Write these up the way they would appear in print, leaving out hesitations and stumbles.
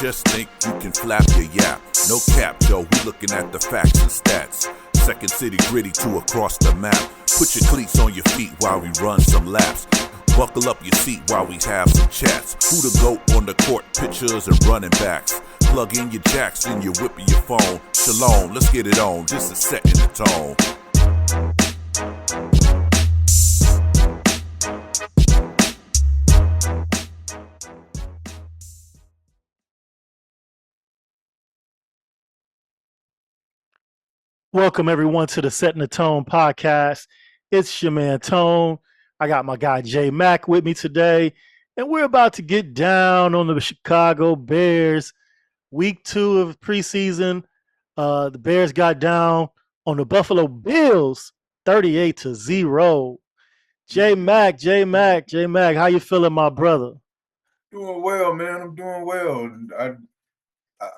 just think you can flap your yap. No cap, yo, we looking at the facts and stats. Second city gritty to across the map. Put your cleats on your feet while we run some laps. Buckle up your seat while we have some chats. Who the GOAT on the court, pictures and running backs. Plug in your jacks and you're whipping your phone. Shalom, let's get it on, just a set in the tone. Welcome everyone to the Setting the Tone podcast. It's your man Tone. I got my guy J Mac with me today, and we're about to get down on the Chicago Bears. Week 2 of preseason. The Bears got down on the Buffalo Bills 38-0. J Mac, how you feeling, my brother? Doing well, man. I'm doing well.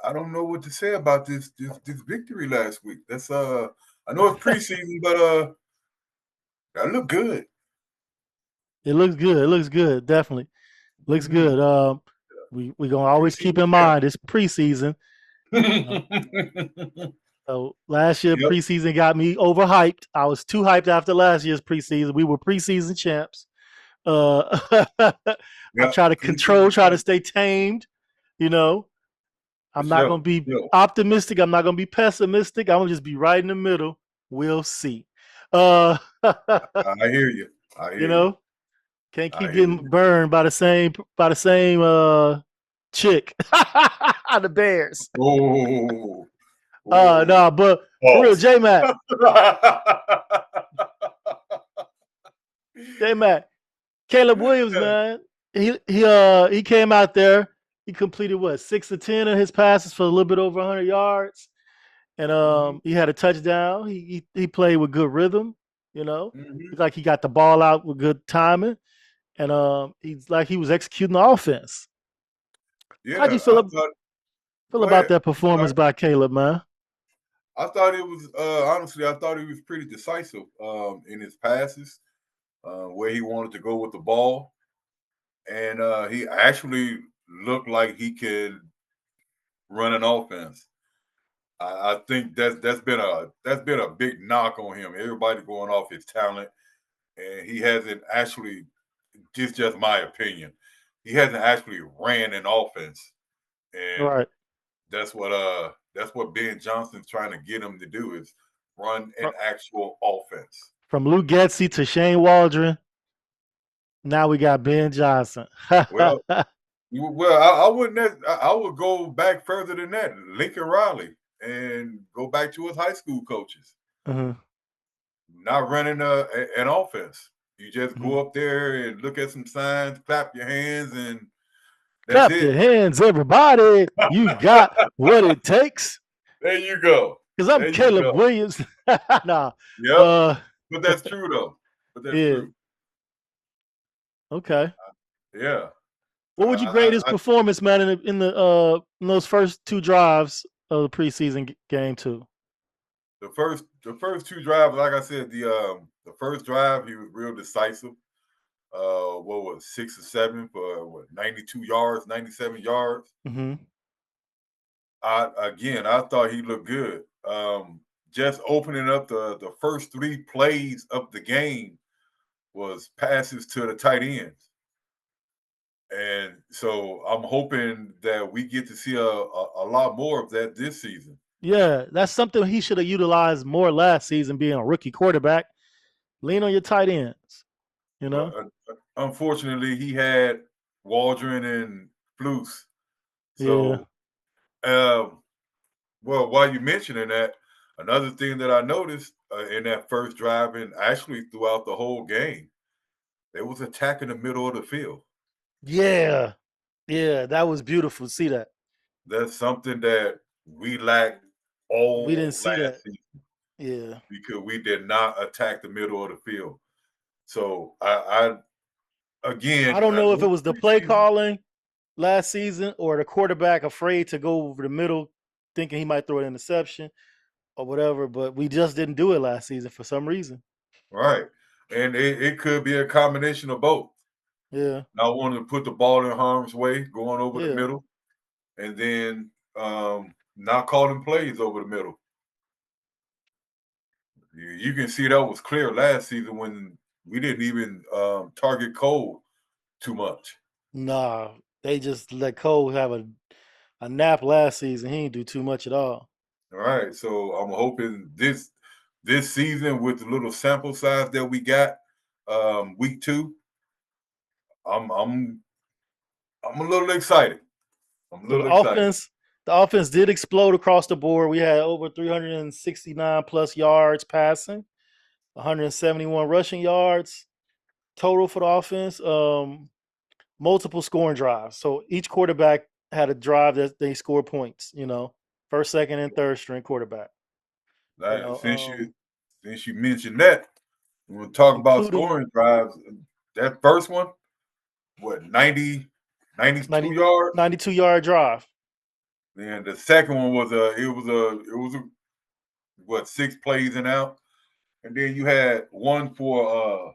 I don't know what to say about this victory last week. That's I know it's preseason, but that looked good. It looks good, definitely. Looks good. We gonna always keep in mind it's preseason. So last year preseason got me overhyped. I was too hyped after last year's preseason. We were preseason champs. I try to control, try to stay tamed, you know. I'm not going to be optimistic. I'm not going to be pessimistic. I'm going to just be right in the middle. We'll see. I hear you. You know, can't keep getting burned by the same chick. The Bears. Oh. No, but for real, J-Mac. J-Mac. Caleb Williams, man. He came out there. He completed 6 of 10 of his passes for a little bit over 100 yards, and he had a touchdown. He played with good rhythm, you know. He's like he got the ball out with good timing, and he's like he was executing the offense. Yeah, how'd you feel about that performance by Caleb, man? I thought it was honestly, I thought he was pretty decisive in his passes, where he wanted to go with the ball, and he actually looked like he could run an offense. I think that's been a big knock on him. Everybody going off his talent, and he hasn't actually. This is just my opinion. He hasn't actually ran an offense, and that's what Ben Johnson's trying to get him to do is run an actual offense. From Lou Getsy to Shane Waldron, now we got Ben Johnson. Well, I wouldn't. I would go back further than that. Lincoln Riley, and go back to his high school coaches. Not running an offense. You just go up there and look at some signs, clap your hands, and clap your hands, everybody. You got what it takes. There you go. Because I'm Caleb Williams. Nah. Yeah. But that's true though. True. Okay. Yeah. What would you grade his performance, man, in those first 2 drives of the preseason game too? The first 2 drives, like I said, the first drive he was real decisive. What was 6 or 7 for 92 yards, 97 yards. I thought he looked good. Just opening up the first 3 plays of the game was passes to the tight ends. And so I'm hoping that we get to see a lot more of that this season. Yeah, that's something he should have utilized more last season, being a rookie quarterback. Lean on your tight ends, you know? Unfortunately, he had Waldron and Flus. So, well, while you're mentioning that, another thing that I noticed in that first drive and actually throughout the whole game, they was attacking the middle of the field. Yeah, that was beautiful to see that. That's something that we lacked we didn't see that season. Yeah, because we did not attack the middle of the field. So I don't know if it was the play calling last season or the quarterback afraid to go over the middle, thinking he might throw an interception or whatever, but we just didn't do it last season for some reason. Right. And it could be a combination of both. Yeah. Not wanting to put the ball in harm's way, going over the middle, and then not calling plays over the middle. You can see that was clear last season when we didn't even target Cole too much. Nah, they just let Cole have a nap last season. He didn't do too much at all. All right, so I'm hoping this season with the little sample size that we got, week 2, I'm a little excited. I'm a So little excited. the offense did explode across the board. We had over 369 plus yards passing, 171 rushing yards total for the offense. Multiple scoring drives. So each quarterback had a drive that they score points. First, second, and third string quarterback. Since you mentioned that, when we talk about Including scoring drives, that first one, what 92 90, yards, 92-yard drive. and the second one was a what 6 plays and out, and then you had one for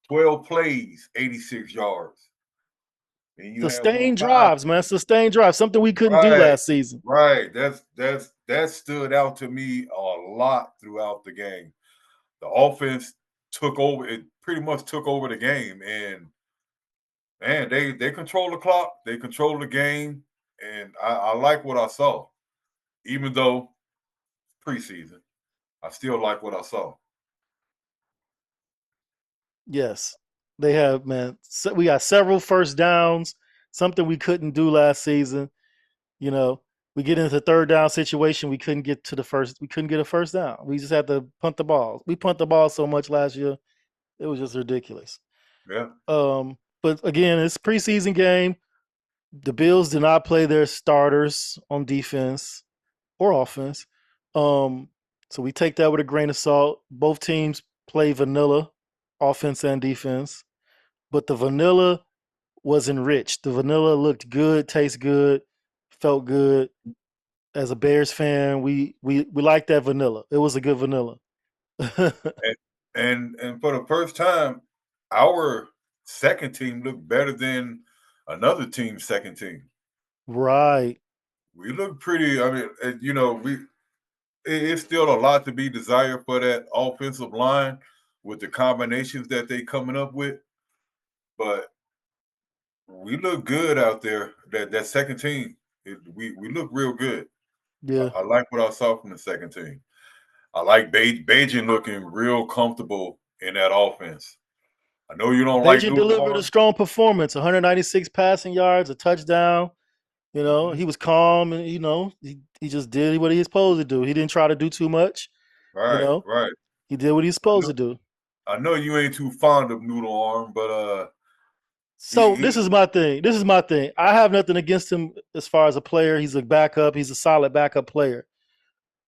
12 plays, 86 yards. And you had one Sustained 5. drives, man. Sustained drives. Something we couldn't do Right, last season. right. That stood out to me a lot throughout the game. The offense took over. It pretty much took over the game, and man, they control the clock. They control the game, and I like what I saw. Even though preseason, I still like what I saw. Yes, they have, man. We got several first downs, something we couldn't do last season. You know, we get into the third down situation, we couldn't get a first down. We just had to punt the ball. We punt the ball so much last year, it was just ridiculous. Yeah. But again, it's preseason game. The Bills did not play their starters on defense or offense. So we take that with a grain of salt. Both teams play vanilla, offense and defense. But the vanilla was enriched. The vanilla looked good, tastes good, felt good. As a Bears fan, we like that vanilla. It was a good vanilla. And for the first time, our second team looked better than another team's second team. Right. We look pretty. I mean, it's still a lot to be desired for that offensive line with the combinations that they coming up with, but we look good out there. That second team, we look real good. Yeah. I like what I saw from the second team. I like Bajan looking real comfortable in that offense. I know you don't like Bajan Luke delivered a Warren. strong performance, 196 passing yards, a touchdown. Mhm. He was calm and he just did what he was supposed to do. He didn't try to do too much. You Right, know, right. he did what he's I supposed know, to do. I know you ain't too fond of Noodle Arm, but So this he is my thing. This is my thing. I have nothing against him as far as a player. He's a backup. He's a solid backup player.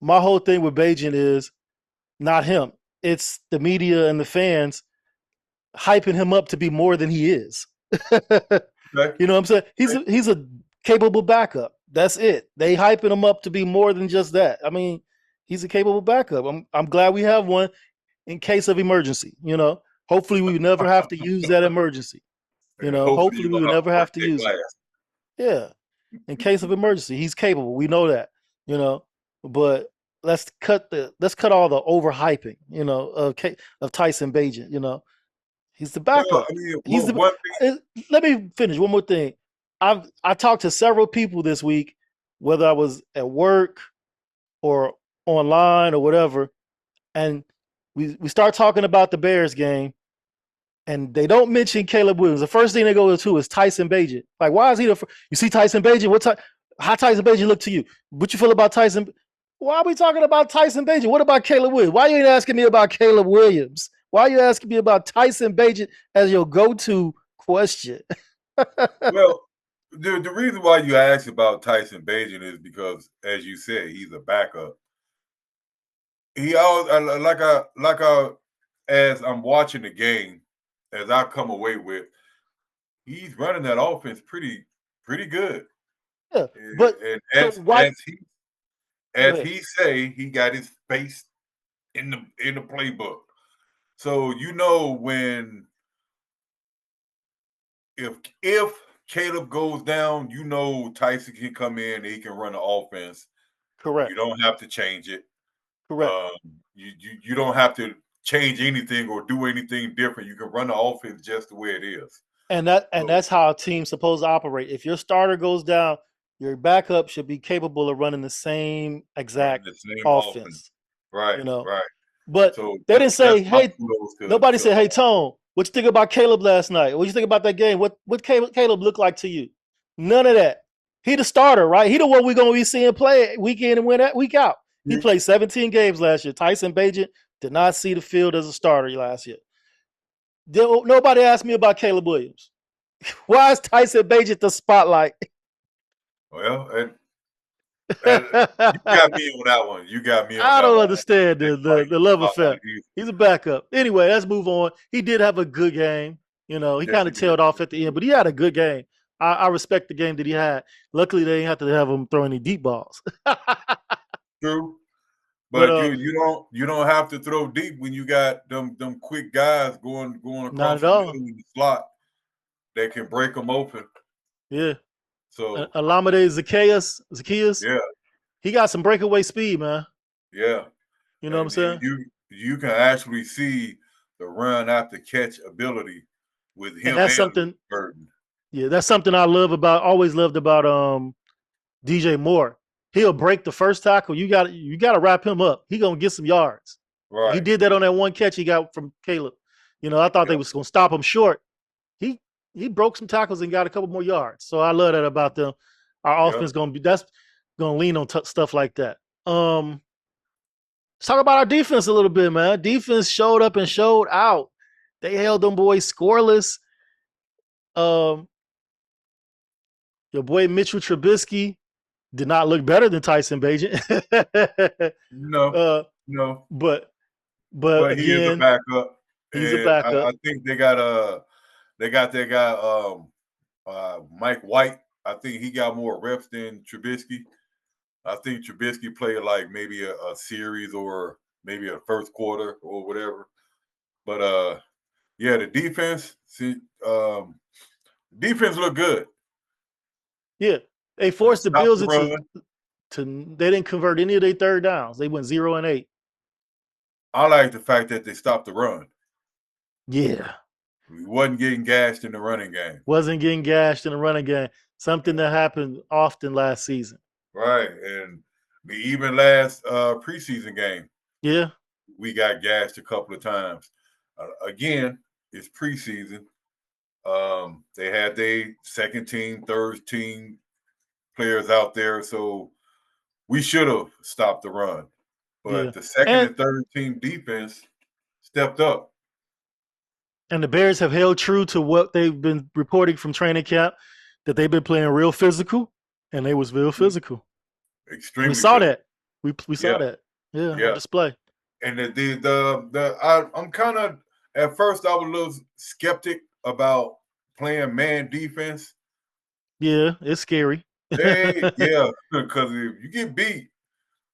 My whole thing with Bajan is not him. It's the media and the fans hyping him up to be more than he is. okay. You know what I'm saying? He's a capable backup. That's it. They hyping him up to be more than just that. I mean, he's a capable backup. I'm glad we have one in case of emergency. Hopefully we would never have to use that emergency. And hopefully Hopefully you we don't would have to never break have to that use it. glass. Yeah, in case of emergency, he's capable. We know that. But let's cut all the overhyping. Of Tyson Bagent. He's the Well, backup. I mean, He's the. one thing. Let me finish one more thing. I talked to several people this week, whether I was at work or online or whatever, and we start talking about the Bears game, and they don't mention Caleb Williams. The first thing they go to is Tyson Bagent. Like, why is he the? You see Tyson Bagent? How Tyson Bagent look to you? What you feel about Tyson? Why are we talking about Tyson Bagent? What about Caleb Williams? Why you ain't asking me about Caleb Williams? Why are you asking me about Tyson Bagent as your go-to question? Well, the reason why you asked about Tyson Bagent is because, as you said, he's a backup. He always as I'm watching the game, as I come away with, he's running that offense pretty good. Yeah, but And so why? Go as ahead. he say, he got his face in the playbook. So when if Caleb goes down, you know Tyson can come in and he can run the offense. Correct. You don't have to change it. Correct. You don't have to change anything or do anything different. You can run the offense just the way it is. And that's how a team's supposed to operate. If your starter goes down, your backup should be capable of running the same exact offense. Right, you know. right. But So they didn't say, hey, nobody said, hey, Tone. Tone, what you think about Caleb last night? What you think about that game? What Caleb look like to you? None of that. He the starter, right? He the one we're going to be seeing play week in and week out. He played 17 games last year. Tyson Bagent did not see the field as a starter last year. Nobody asked me about Caleb Williams. Why is Tyson Bagent the spotlight? Well, and you got me on that one. You got me on that one. I don't understand the love affair. He's a backup. Anyway, let's move on. He did have a good game. You know, he kind of tailed off at the end, but he had a good game. I respect the game that he had. Luckily, they didn't have to have him throw any deep balls. True. But you don't have to throw deep when you got them quick guys going across the middle in the slot that can break them open. Yeah. So Alameda Zacchaeus. Yeah. He got some breakaway speed, man. Yeah. You know what I'm saying? You can actually see the run after catch ability with him. And that's something. Burton. Yeah, that's something I always loved about DJ Moore. He'll break the first tackle. You got to wrap him up. He gonna get some yards. Right. He did that on that one catch he got from Caleb. You know, I thought they was gonna stop him short. He broke some tackles and got a couple more yards. So I love that about them. Our offense that's gonna lean on stuff like that. Let's talk about our defense a little bit, man. Defense showed up and showed out. They held them boys scoreless. Your boy Mitchell Trubisky did not look better than Tyson Bagent. No. But again, he is a backup. He's a backup. I think they got that guy Mike White. I think he got more reps than Trubisky. I think Trubisky played like maybe a series or maybe a first quarter or whatever. But the defense, defense looked good. Yeah. They forced the Bills they didn't convert any of their third downs. They went 0 and 8. I like the fact that they stopped the run. Yeah. We wasn't getting gashed in the running game. Something that happened often last season. Right. And even last preseason game. Yeah. We got gashed a couple of times. Again, it's preseason. They had their second team, third team players out there, so we should have stopped the run. But the second and third team defense stepped up. And the Bears have held true to what they've been reporting from training camp, that they've been playing real physical, and they was real physical. Extremely. We saw that. We saw that. Yeah, on display. And I'm kind of, at first I was a little skeptic about playing man defense. Yeah, it's scary. Because if you get beat,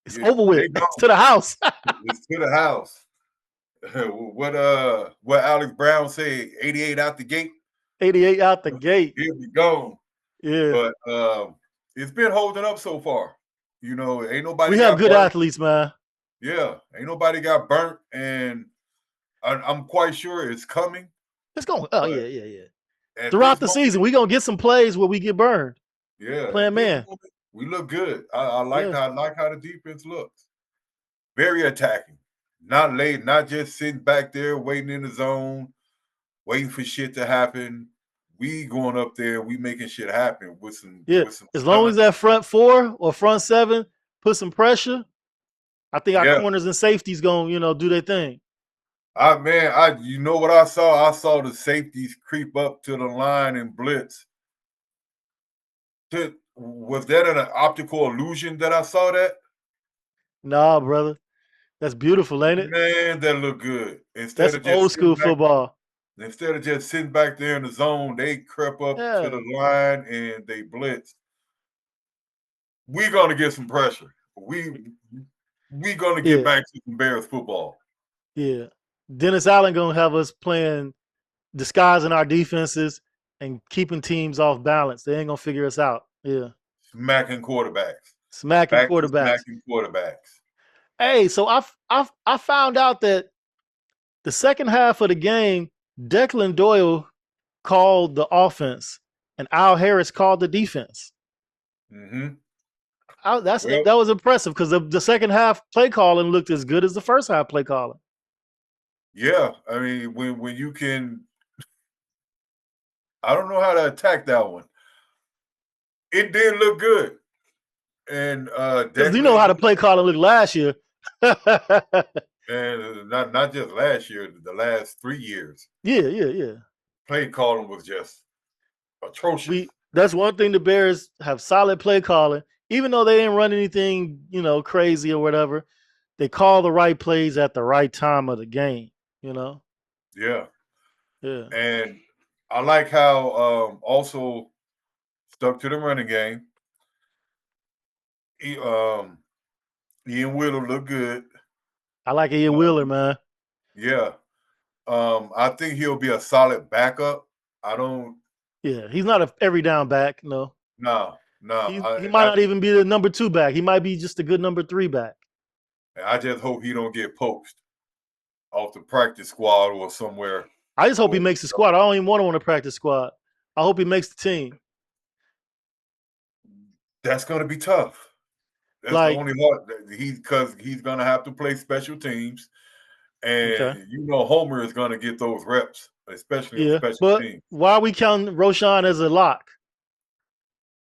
it's over with. It's to the house. It's to the house. What Alex Brown said, 88 out the gate. 88 out the gate. Here we go. Yeah. But it's been holding up so far. You know, ain't nobody. We have good athletes, man. Yeah, ain't nobody got burnt, and I'm quite sure it's coming. It's going. Oh yeah. Throughout the season, we're gonna get some plays where we get burned. Yeah, playing man. We look good. I like how the defense looks. Very attacking. Not late, not just sitting back there waiting in the zone, waiting for shit to happen. We going up there, we making shit happen with some. As long as that front four or front seven put some pressure, I think our corners and safeties gonna, do their thing. You know what I saw? I saw the safeties creep up to the line and blitz. Was that an optical illusion that I saw that? Nah, brother. That's beautiful, ain't it? Man, that look good. That's old school football. Instead of just sitting back there in the zone, they crept up to the line and they blitz. We're gonna get some pressure. We're gonna get back to some Bears football. Yeah. Dennis Allen gonna have us playing disguising our defenses and keeping teams off balance. They ain't gonna figure us out. Yeah, Smacking quarterbacks. smacking Back to quarterbacks. smacking quarterbacks. Hey, so I found out that the second half of the game, Declan Doyle called the offense, and Al Harris called the defense. Mm-hmm. That was impressive because the second half play calling looked as good as the first half play calling. Yeah, I mean, when you can, I don't know how to attack that one. It did look good, and Because you know how the play calling looked last year. and not just last year, the last 3 years. Yeah. Play calling was just atrocious. That's one thing the Bears have solid play calling, even though they didn't run anything, crazy or whatever. They call the right plays at the right time of the game, Yeah. Yeah. And I like how also stuck to the running game. Ian Wheeler looked good. I like Ian Wheeler, man. Yeah. I think he'll be a solid backup. I don't. Yeah, he's not a every down back. No. No. He might not even be the number 2 back. He might be just a good number 3 back. I just hope he don't get poached off the practice squad or somewhere. I just hope he makes the squad. I don't even want him on the practice squad. I hope he makes the team. That's going to be tough. That's the only part. Because he's going to have to play special teams. And Homer is going to get those reps, especially on special teams. Why are we counting Roshan as a lock?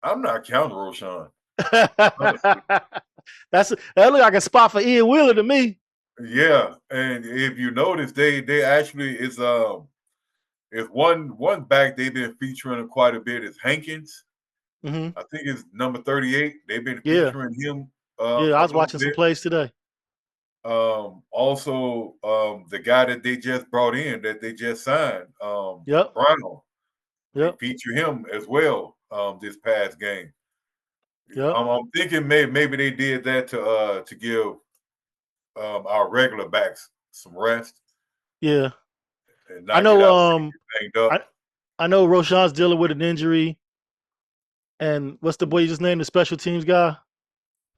I'm not counting Roshan. That look like a spot for Ian Wheeler to me. Yeah, and if you notice, they actually is one back they've been featuring quite a bit is Hankins. Mm-hmm. I think it's number 38. They've been featuring him. I was watching some plays today. Also, the guy that they just brought in, that they just signed, Brown. They feature him as well this past game. I'm thinking maybe they did that to give our regular backs some rest. Yeah, I know. I know Roshan's dealing with an injury, and what's the boy you just named, the special teams guy?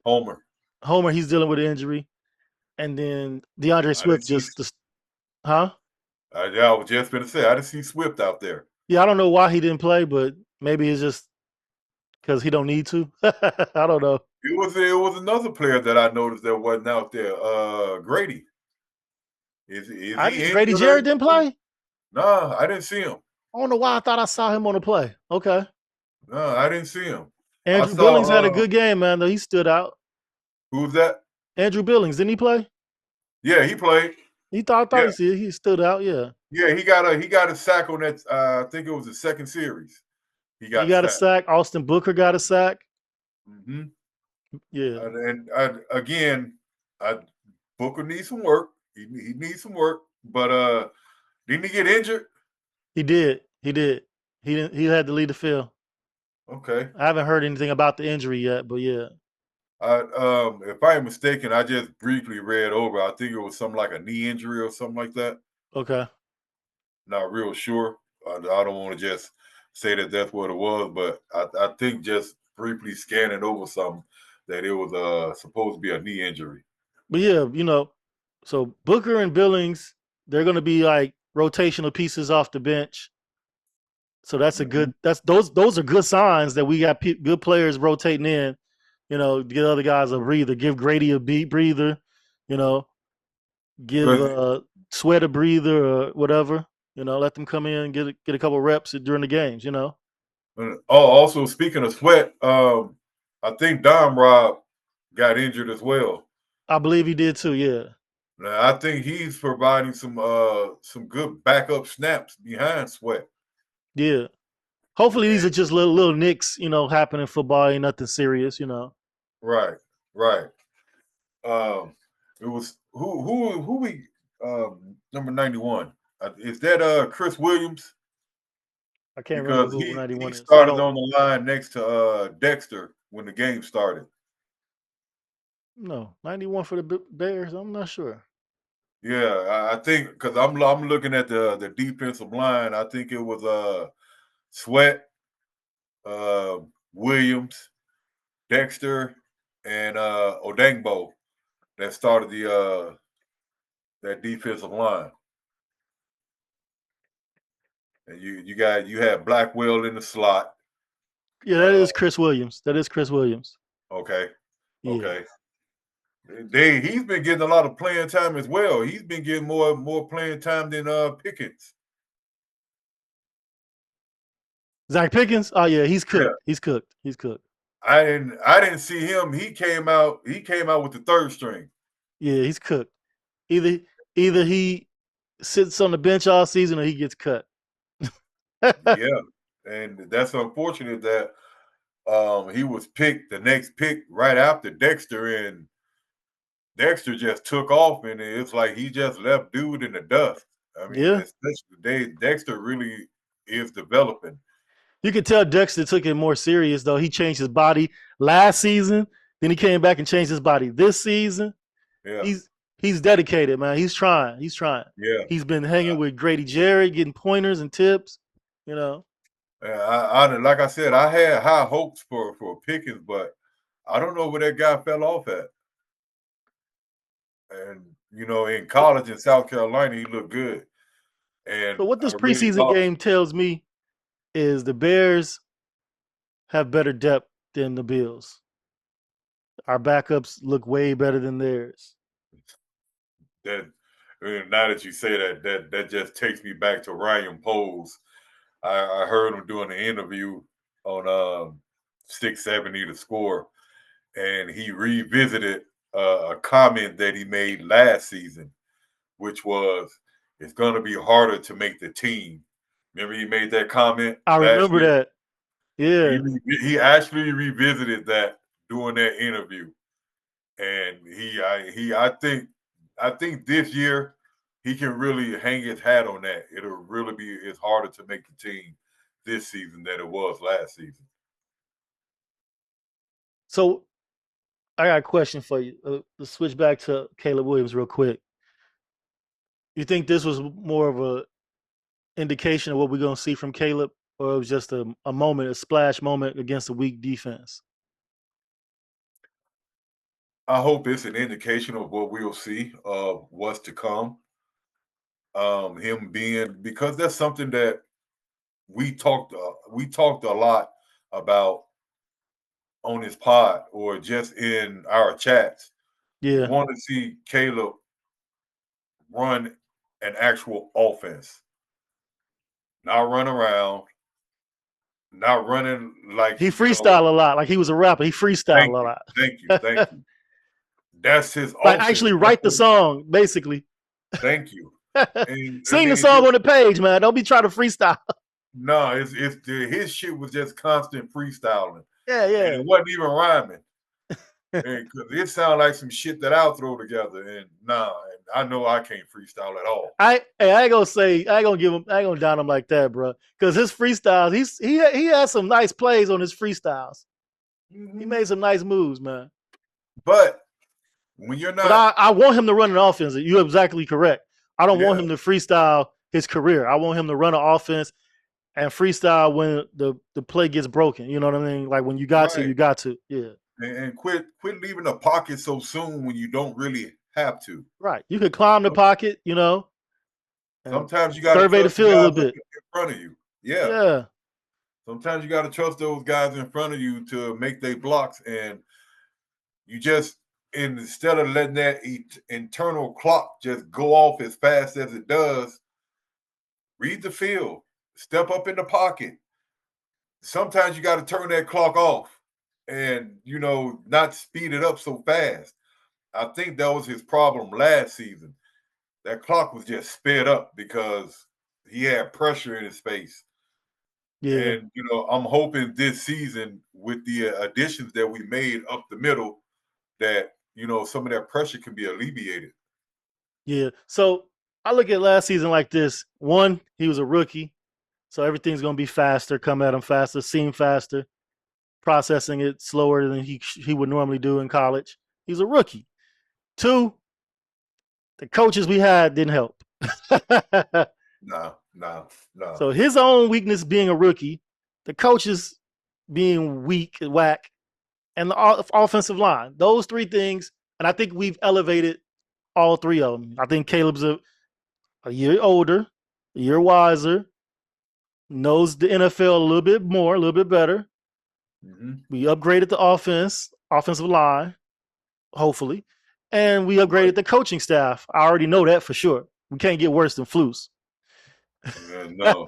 Homer. He's dealing with an injury, and then DeAndre Swift huh? I was just going to say I didn't see Swift out there. Yeah, I don't know why he didn't play, but maybe it's just because he don't need to. I don't know. It was another player that I noticed that wasn't out there. Grady. Grady Jarrett didn't play? No, I didn't see him. I don't know why I thought I saw him on the play. Okay. No, I didn't see him. Andrew Billings had a good game, man, though. He stood out. Who's that? Andrew Billings. Didn't he play? Yeah, he played. I thought he stood out, yeah. Yeah, he got a sack on that. I think it was the second series. He got a sack. Austin Booker got a sack. Mm-hmm. Yeah. And again, Booker needs some work. He needs some work. But didn't he get injured? He did. He had to leave the field. Okay. I haven't heard anything about the injury yet, but yeah. If I am mistaken, I just briefly read over. I think it was something like a knee injury or something like that. Okay. Not real sure. I don't want to just say that that's what it was, but I think just briefly scanning over something that it was supposed to be a knee injury. But yeah, so Booker and Billings, they're going to be like rotational pieces off the bench. So that's a good. Those are good signs that we got good players rotating in. To give other guys a breather. Give Grady a breather. Give Sweat a breather or whatever. Let them come in and get a couple reps during the games. Also, speaking of Sweat, I think Dom Rob got injured as well. I believe he did too. Yeah. Now, I think he's providing some good backup snaps behind Sweat. Yeah. Hopefully these are just little nicks, happen in football. Ain't nothing serious, Right. It was who we number 91. Is that Chris Williams? I can't remember who 91 is. He started on the line next to Dexter when the game started. No, 91 for the Bears. I'm not sure. Yeah, I think because I'm looking at the defensive line. I think it was Sweat, Williams, Dexter, and Odangbo that started the that defensive line. And you had Blackwell in the slot. Yeah, that is Chris Williams. That is Chris Williams. Okay. Yeah. Okay. He's been getting a lot of playing time as well. He's been getting more playing time than Pickens. Zach Pickens? Oh yeah, he's cooked. Yeah. He's cooked. He's cooked. I didn't see him. He came out with the third string. Yeah, he's cooked. Either he sits on the bench all season or he gets cut. Yeah. And that's unfortunate that he was picked the next pick right after Dexter, and Dexter just took off, and it's like he just left dude in the dust. I mean, Yeah. especially Dexter really is developing. You could tell Dexter took it more serious though. He changed his body last season, then he came back and changed his body this season. Yeah. He's dedicated, man. He's trying. Yeah. He's been hanging with Grady Jerry, getting pointers and tips, you know. I like I said, I had high hopes for Pickens, but I don't know where that guy fell off at. And in college in South Carolina, he looked good. And so what this preseason game tells me is the Bears have better depth than the Bills. Our backups look way better than theirs. Now that you say that just takes me back to Ryan Poles. I heard him doing an interview on 670 The Score, and he revisited a comment that he made last season, which was, it's going to be harder to make the team. Remember he made that comment? I remember that. Yeah. He actually revisited that during that interview. And I think this year he can really hang his hat on that. It's harder to make the team this season than it was last season. So I got a question for you. Let's switch back to Caleb Williams real quick. You think this was more of a indication of what we're going to see from Caleb, or it was just a moment, a splash moment against a weak defense? I hope it's an indication of what we'll see of what's to come. Him being, because that's something that we talked a lot about on this pod or just in our chats. Yeah. We want to see Caleb run an actual offense, not run around, not running like he freestyle a lot, like he was a rapper. He freestyle a lot. Thank you. That's his like offense. Actually write the song, basically. Thank you. Sing the song on the page, man. Don't be trying to freestyle. No, his shit was just constant freestyling. Yeah. And it wasn't even rhyming. Because it sounded like some shit that I'll throw together. And I know I can't freestyle at all. I ain't gonna down him like that, bro. Because his freestyles, he has some nice plays on his freestyles. Mm-hmm. He made some nice moves, man. But when you're not, but I want him to run an offense. You're exactly correct. I don't want him to freestyle his career. I want him to run an offense and freestyle when the play gets broken. You know what I mean? Like when you got to, you got to. Yeah. And quit leaving the pocket so soon when you don't really have to. Right. You could climb the pocket, Sometimes you got to survey the field a little bit in front of you. Yeah. Yeah. Sometimes you got to trust those guys in front of you to make their blocks, and you just, instead of letting that internal clock just go off as fast as it does, read the field, step up in the pocket. Sometimes you got to turn that clock off and, not speed it up so fast. I think that was his problem last season. That clock was just sped up because he had pressure in his face. Yeah. And, I'm hoping this season with the additions that we made up the middle that, some of that pressure can be alleviated. Yeah. So I look at last season like this. One, he was a rookie. So everything's going to be faster, come at him faster, seem faster, processing it slower than he would normally do in college. He's a rookie. Two, the coaches we had didn't help. No. No. So his own weakness being a rookie, the coaches being weak, whack, and the offensive line. Those three things, and I think we've elevated all three of them. I think Caleb's a year older, a year wiser, knows the NFL a little bit more, a little bit better. Mm-hmm. We upgraded the offensive line, hopefully, and we upgraded the coaching staff. I already know that for sure. We can't get worse than Flus. No.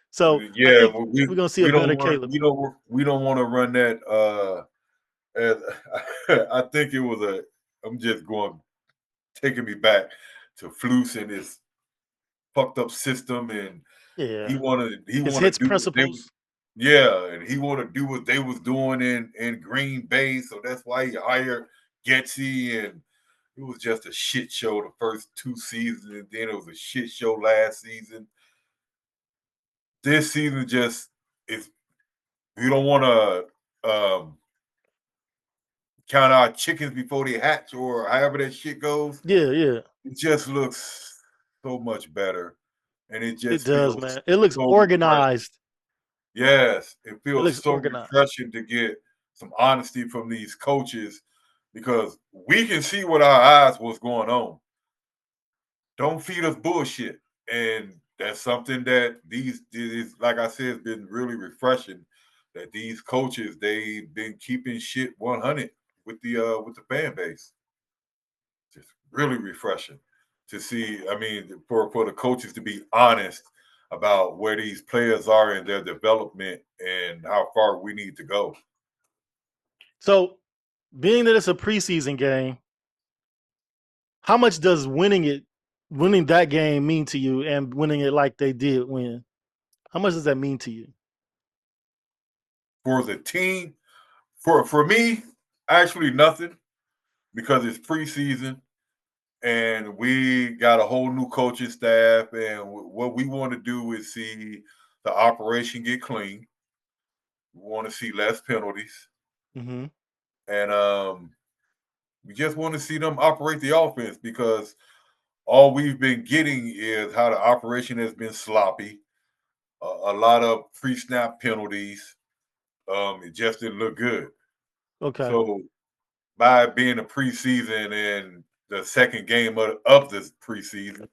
So I Yeah, think we're gonna see a better Caleb. We don't want to run that. As, I think it was I'm just taking me back to Flus and his fucked up system, and Yeah, he wanted his to hits do what they principles. and he wanted to do what they was doing in Green Bay, so that's why he hired Getsy, and it was just a shit show the first 2 seasons, and then it was a shit show last season. This season just is. We don't want to count our chickens before they hatch, or however that shit goes. Yeah, yeah. It just looks so much better, and it It just does, feels man. It looks so refreshing. organized. Yes, it It feels looks so organized. refreshing to get some honesty from these coaches, because we can see with our eyes what's going on. Don't feed us bullshit. And that's something that like I said, has been really refreshing, that these coaches, they've been keeping shit 100 with the fan base. Just really refreshing to see. I mean, for the coaches to be honest about where these players are in their development and how far we need to go. So, being that it's a preseason game, how much does winning that game mean to you, and winning it like they did win? How much does that mean to you? For the team, for me, actually nothing, because it's preseason and we got a whole new coaching staff, and what we want to do is see the operation get clean. We want to see less penalties, Mm-hmm. and we just want to see them operate the offense, because all we've been getting is how the operation has been sloppy, a lot of pre-snap penalties. It just didn't look good. Okay. So by being a preseason and the second game of this preseason,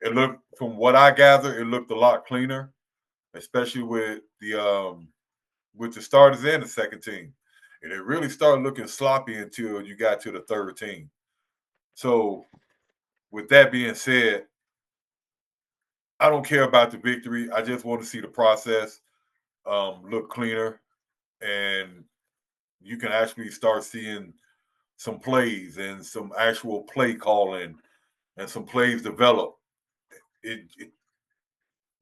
it looked, from what I gather, it looked a lot cleaner, especially with the starters and the second team. And it really started looking sloppy until you got to the third team. So with that being said, I don't care about the victory. I just want to see the process look cleaner, and you can actually start seeing some plays and some actual play calling and some plays develop. It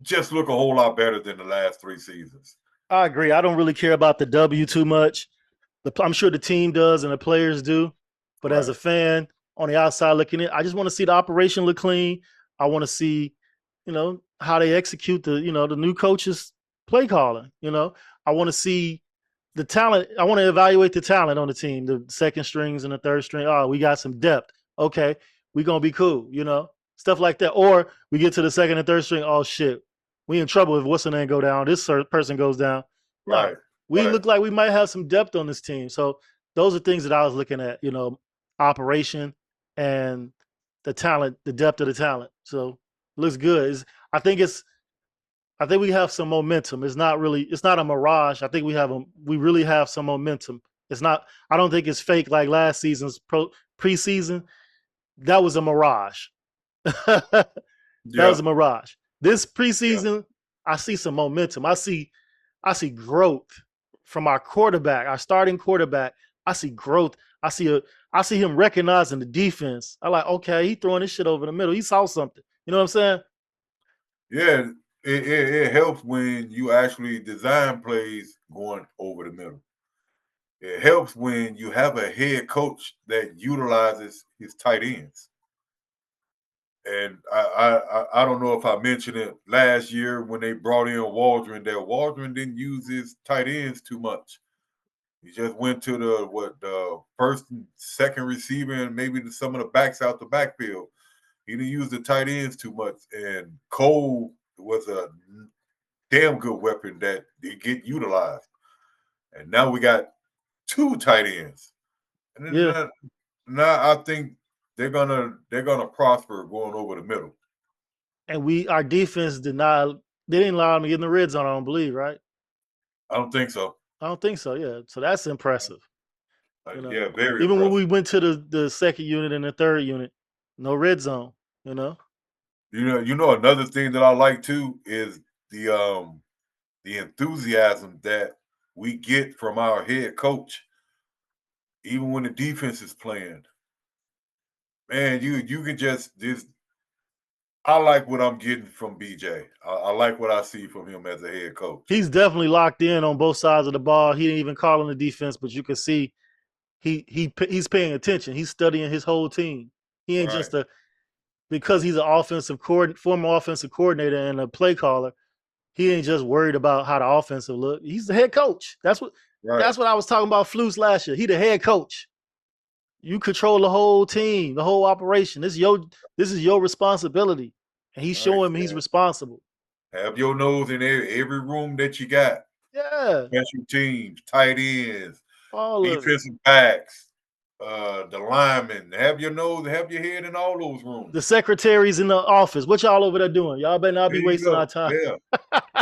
just look a whole lot better than the last 3 seasons. I agree. I don't really care about the W too much. I'm sure the team does and the players do, but as a Right. fan on the outside looking in, I just want to see the operation look clean. I want to see, how they execute the new coaches play calling. I want to see the talent. I want to evaluate the talent on the team, the second strings and the third string. Oh, we got some depth. Okay, we're gonna be cool. Stuff like that. Or we get to the second and third string. Oh shit, we in trouble if what's the name go down. This person goes down. No, Right. we Right. look like we might have some depth on this team. So those are things that I was looking at. Operation and the talent, the depth of the talent. So looks good. I think we have some momentum. It's not a mirage. I think we really have some momentum. It's not, I don't think it's fake like last season's preseason. That was a mirage. That was Yeah. a mirage. This Yeah. preseason, I see some momentum. I see growth from our quarterback, our starting quarterback. I see growth. I see him recognizing the defense. I like, okay, he throwing this shit over the middle. He saw something. You know what I'm saying? Yeah. It helps when you actually design plays going over the middle. It helps when you have a head coach that utilizes his tight ends. And I don't know if I mentioned it last year when they brought in Waldron, that Waldron didn't use his tight ends too much. He just went to the first and second receiver, and maybe some of the backs out the backfield. He didn't use the tight ends too much, and Cole was a damn good weapon that they get utilized. And now we got 2 tight ends, and then Yeah. now I think they're gonna prosper going over the middle. And our defense they didn't allow them to get in the red zone, I don't believe, right? I don't think so. I don't think so, yeah. So that's impressive. Yeah, very Even when impressive. we went to the second unit and the third unit, no red zone, you know. You know another thing that I like too is the enthusiasm that we get from our head coach, even when the defense is playing. Man, you can just this. I like what I'm getting from BJ. I like what I see from him as a head coach. He's definitely locked in on both sides of the ball. He didn't even call on the defense, but you can see he's paying attention. He's studying his whole team. He ain't Right, just because he's an former offensive coordinator and a play caller. He ain't just worried about how the offensive look. He's the head coach. That's what right. I was talking about Flus last year. He the head coach. You control the whole team, the whole operation. This is your responsibility. And he's Right. showing him he's responsible. Have your nose in every room that you got. Yeah. Special teams, tight ends, All of it. defensive backs, the linemen. Have your head in all those rooms. The secretaries in the office. What y'all over there doing? Y'all better not be There you wasting our go. time. Yeah.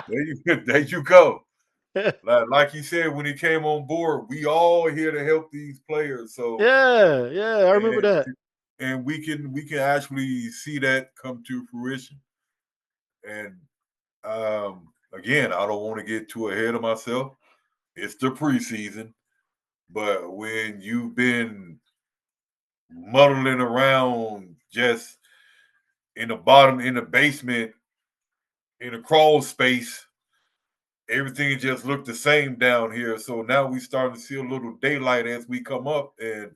There you go. Like he said when he came on board, we all here to help these players. So yeah, I remember and, that. and we can actually see that come to fruition. And again, I don't want to get too ahead of myself. It's the preseason, but when you've been muddling around just in the basement, in a crawl space, everything just looked the same down here. So now we starting to see a little daylight as we come up, and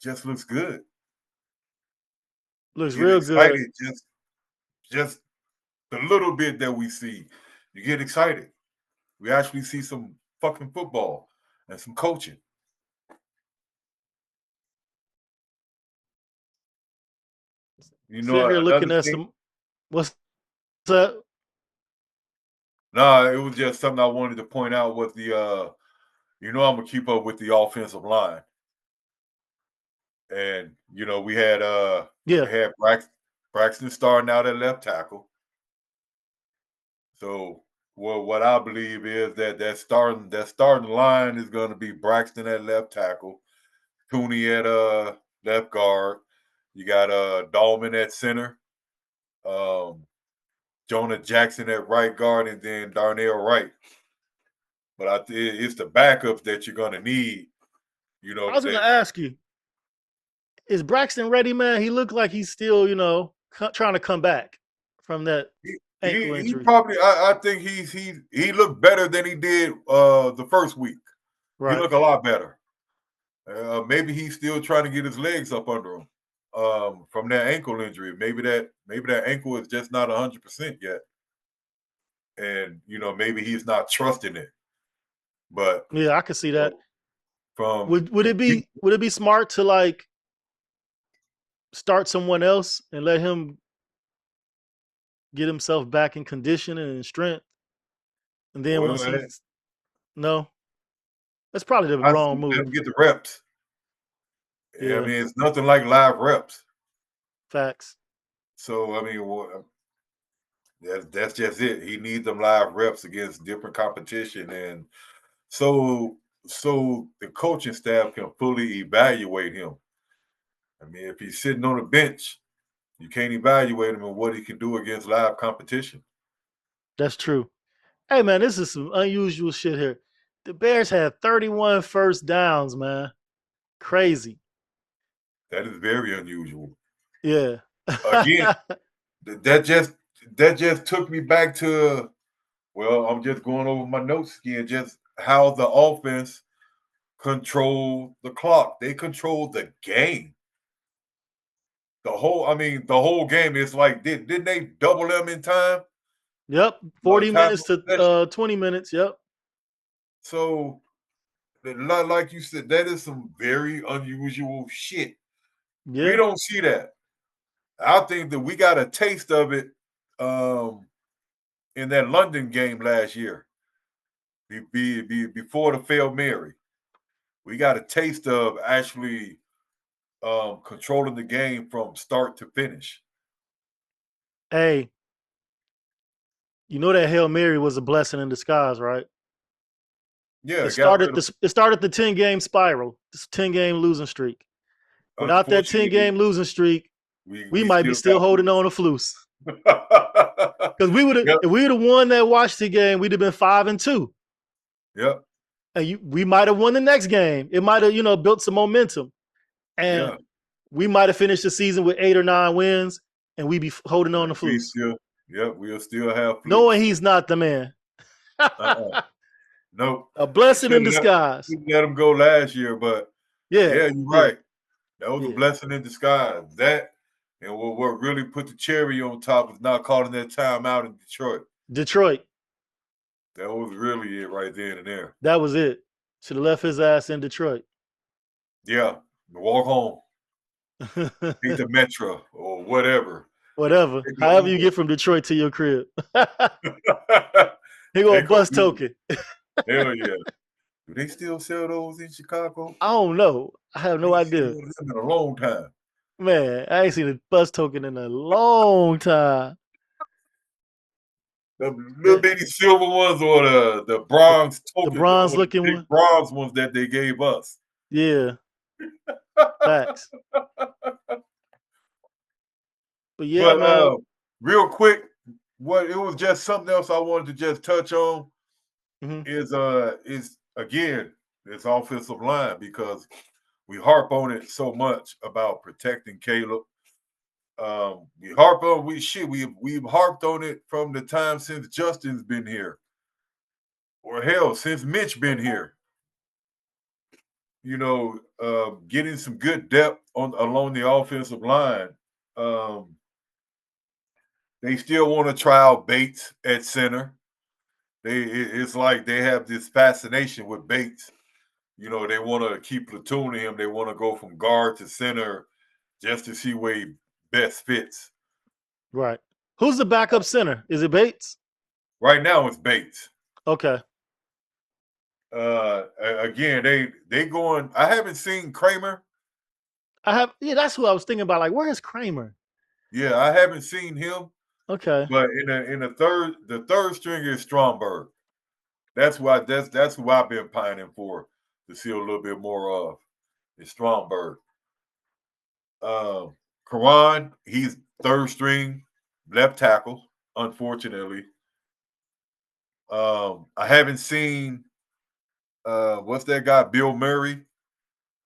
just looks good. Looks Get real good. excited, just the little bit that we see. You get excited. We actually see some fucking football and some coaching. You Sitting know, here another looking at thing. some what's up? No, it was just something I wanted to point out was I'm gonna keep up with the offensive line. And we had Yeah. Braxton starting out at left tackle. So what I believe is that starting line is gonna be Braxton at left tackle, Cooney at left guard. You got Dahlman at center, um, Jonah Jackson at right guard, and then Darnell Wright. But it's the backups that you're gonna need. I was gonna ask you, is Braxton ready, man? He looked like he's still, trying to come back from that ankle he injury. probably I think he looked better than he did the first week. He Right. looked a lot better. Maybe he's still trying to get his legs up under him from that ankle injury. Maybe that ankle is just not 100% yet, and maybe he's not trusting it. But Yeah, I could see that. from Would it be smart to like start someone else and let him get himself back in condition and in strength? And then well, once no, that's probably the I wrong see them move. get the reps. I Yeah, mean, it's nothing like live reps. facts. So I mean, that's just it. He needs them live reps against different competition, and so the coaching staff can fully evaluate him. I mean, if he's sitting on the bench, you can't evaluate him and what he can do against live competition. That's true. Hey man, this is some unusual shit here. The Bears had 31 first downs, man. Crazy. That is very unusual. Yeah. Again, that just took me back to, well, I'm just going over my notes again, just how the offense controlled the clock. They controlled the game. The whole game is like, didn't they double them in time? Yep. 40 Time minutes of possession. to 20 minutes. Yep. So, like you said, that is some very unusual shit. We Yeah. don't see that. I think that we got a taste of it in that London game last year. Before the failed Mary, we got a taste of actually controlling the game from start to finish. Hey, you know that Hail Mary was a blessing in disguise, right? Yeah, It got started rid of. the 10-game spiral, this 10-game losing streak. Without that Unfortunately, 10-game losing streak, we we might be still still got holding on to Flus. Flus. Because Yep, if we would have won that Washington game, we'd have been 5-2. yep, And we might have won the next game. It might have, built some momentum. And yeah. we might have finished the season with 8 or 9 wins, and we'd be holding on to We Flus. still, yep, we'll still have Flus. Knowing he's not the man. Nope. A blessing in disguise. Let him go last year, but yeah, you're right. That was a blessing in disguise. That and what really put the cherry on top is not calling that timeout in Detroit. That was really it right then and there. That was it. Should have left his ass in Detroit. Yeah, walk home. Beat the Metro or whatever. Whatever. However you get from Detroit to your crib. He go a bus token. Hell yeah. Do they still sell those in Chicago? I don't know. I have no idea. It's been a long time. Man, I ain't seen a bus token in a long time. The little bitty silver ones or the bronze token. The bronze looking one. Bronze ones that they gave us. Yeah. Facts. But yeah, man. Real quick, it was just something else I wanted to just touch on is again this offensive line, because we harp on it so much about protecting Caleb. We've harped on it from the time since Justin's been here, or hell, since Mitch been here. Getting some good depth along the offensive line. They still want to try out Bates at center. It's like they have this fascination with Bates. They want to keep platooning him. They want to go from guard to center just to see where he best fits. Right. Who's the backup center? Is it Bates? Right now it's Bates. Okay. Again, they going. I haven't seen Kramer. That's who I was thinking about. Like, where is Kramer? Yeah, I haven't seen him. Okay. But in the third stringer is Stromberg. That's who I've been pining for to see a little bit more of. Is Stromberg. Karan, he's third string left tackle, unfortunately. I haven't seen what's that guy, Bill Murray?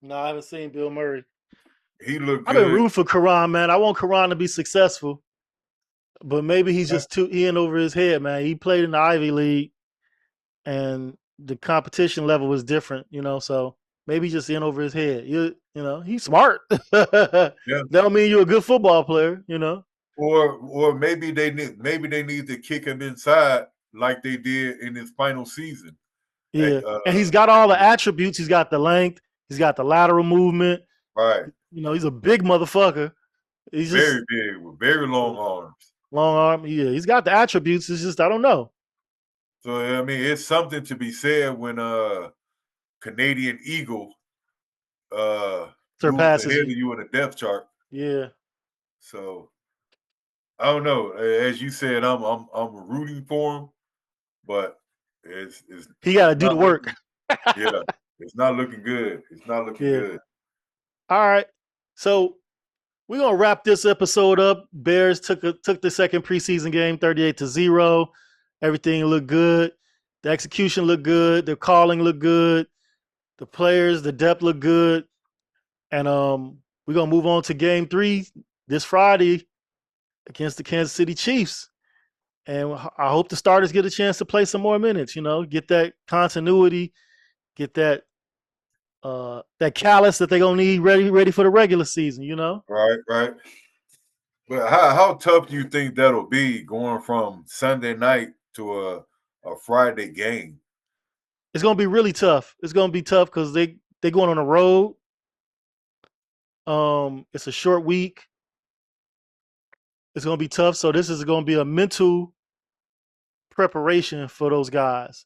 No, I haven't seen Bill Murray. He looked good. I've been rooting for Karan, man. I want Karan to be successful. But maybe he's just too in over his head, man. He played in the Ivy League and the competition level was different, so maybe just in over his head. He's smart. That don't mean you're a good football player, Or maybe they need to kick him inside like they did in his final season. Yeah. And he's got all the attributes. He's got the length, he's got the lateral movement. Right. He's a big motherfucker. He's very big with very long arms. Long arm, yeah. He's got the attributes. It's just I don't know. So I mean, it's something to be said when Canadian Eagle surpasses ahead of you in the depth chart. Yeah. So I don't know. As you said, I'm rooting for him, but it's he got to do the work. Yeah, it's not looking good. It's not looking good. All right, so we're gonna wrap this episode up. Bears took the second preseason game, 38-0. Everything looked good. The execution looked good. The calling looked good. The players, the depth looked good. And we're gonna move on to game 3 this Friday against the Kansas City Chiefs. And I hope the starters get a chance to play some more minutes, get that continuity, get that callus that they're gonna need ready for the regular season, Right. But how tough do you think that'll be going from Sunday night to a Friday game? It's gonna be really tough. It's gonna be tough because they're going on the road. It's a short week. It's going to be tough. So this is going to be a mental preparation for those guys,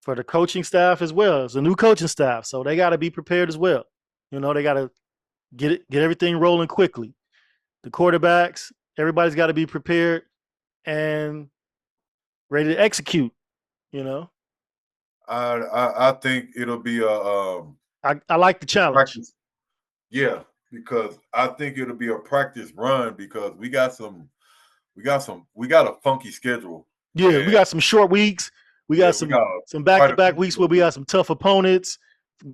for the coaching staff as well. It's a new coaching staff, so they got to be prepared as well. You know, they got to get everything rolling quickly. The quarterbacks, everybody's got to be prepared and ready to execute. You know, I think it'll be a I like the challenge. practice. Yeah, because I think it'll be a practice run because we got a funky schedule. Yeah, we got some short weeks. We got some back-to-back weeks where we got some tough opponents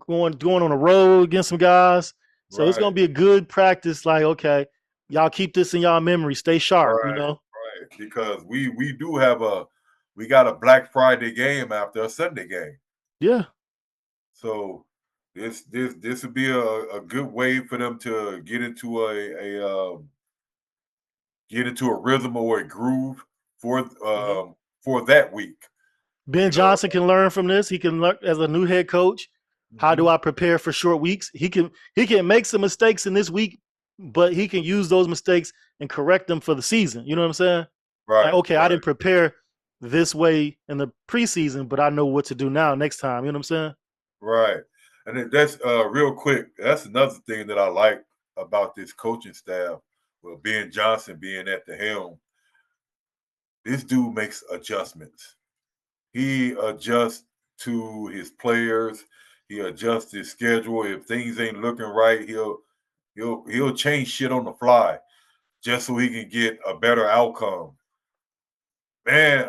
going on the road against some guys. So it's gonna be a good practice. Like, okay, y'all keep this in y'all memory. Stay sharp. You know, right? Because we got a Black Friday game after a Sunday game. Yeah. So this would be a good way for them to get into a rhythm or a groove for that week. Ben Johnson can learn from this. He can learn as a new head coach. How do I prepare for short weeks? He can make some mistakes in this week, but he can use those mistakes and correct them for the season. You know what I'm saying? Right. Like, okay, I didn't prepare this way in the preseason, but I know what to do now next time. You know what I'm saying? Right. And that's real quick. That's another thing that I like about this coaching staff. Well, Ben Johnson being at the helm, this dude makes adjustments. He adjusts to his players. He adjusts his schedule. If things ain't looking right, he'll change shit on the fly just so he can get a better outcome. Man,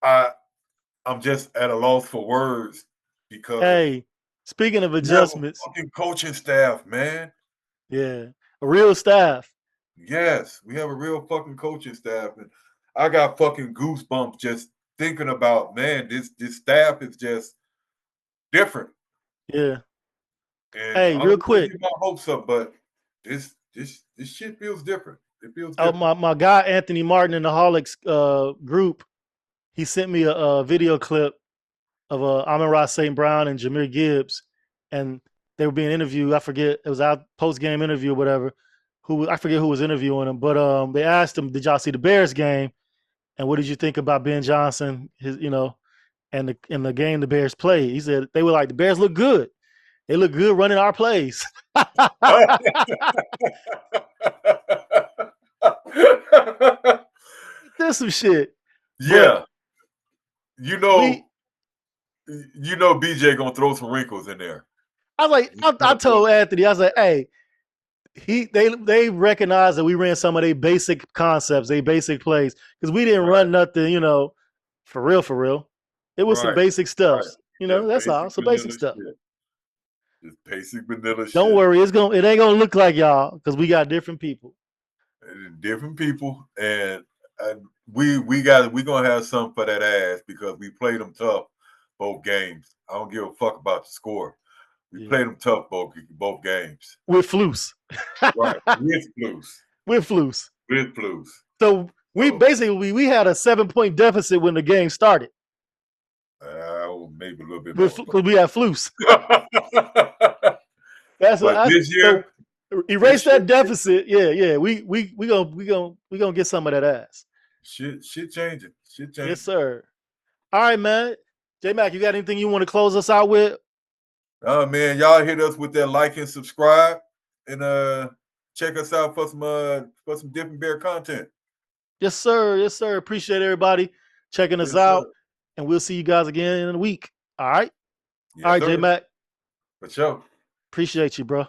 I'm just at a loss for words because hey, speaking of adjustments, fucking coaching staff, man. Yeah, a real staff. Yes, we have a real fucking coaching staff, and I got fucking goosebumps just thinking about, man, this staff is just different. Yeah. And hey, real quick, get my hopes up, but this shit feels different. It feels oh, different. my guy Anthony Martin in the Holics group, he sent me a video clip of Amon-Ra St. Brown and Jahmyr Gibbs, and they were being interviewed. I forget, it was our post-game interview or whatever. I forget who was interviewing them, but they asked him, "Did y'all see the Bears game? And what did you think about Ben Johnson? And the game the Bears played?" He said they were like, "The Bears look good. They look good running our plays." There's some shit. Yeah. You know, BJ gonna throw some wrinkles in there. I was like, I told Anthony, I was like, hey, they recognize that we ran some of their basic concepts, their basic plays, because we didn't run nothing, for real. It was some basic stuff. That's all. Some basic stuff. Just basic vanilla shit. Don't worry, it ain't gonna look like y'all because we got different people. Different people, and we gonna have something for that ass because we played them tough both games. I don't give a fuck about the score. We played them tough both games. With Flus. Right. With Flus. With Flus. With Flus. So we had a 7-point deficit when the game started. Maybe a little bit because we had Flus. That's what this year. So erase that deficit. Yeah. We gonna get some of that ass. Shit changing. Yes, sir. All right, man. J-Mac, you got anything you want to close us out with? Man, y'all hit us with that like and subscribe, and check us out for some different bear content. Yes, sir. Appreciate everybody checking us out, and we'll see you guys again in a week. All right. Yes, all right, sir. J-Mac. For sure. Appreciate you, bro.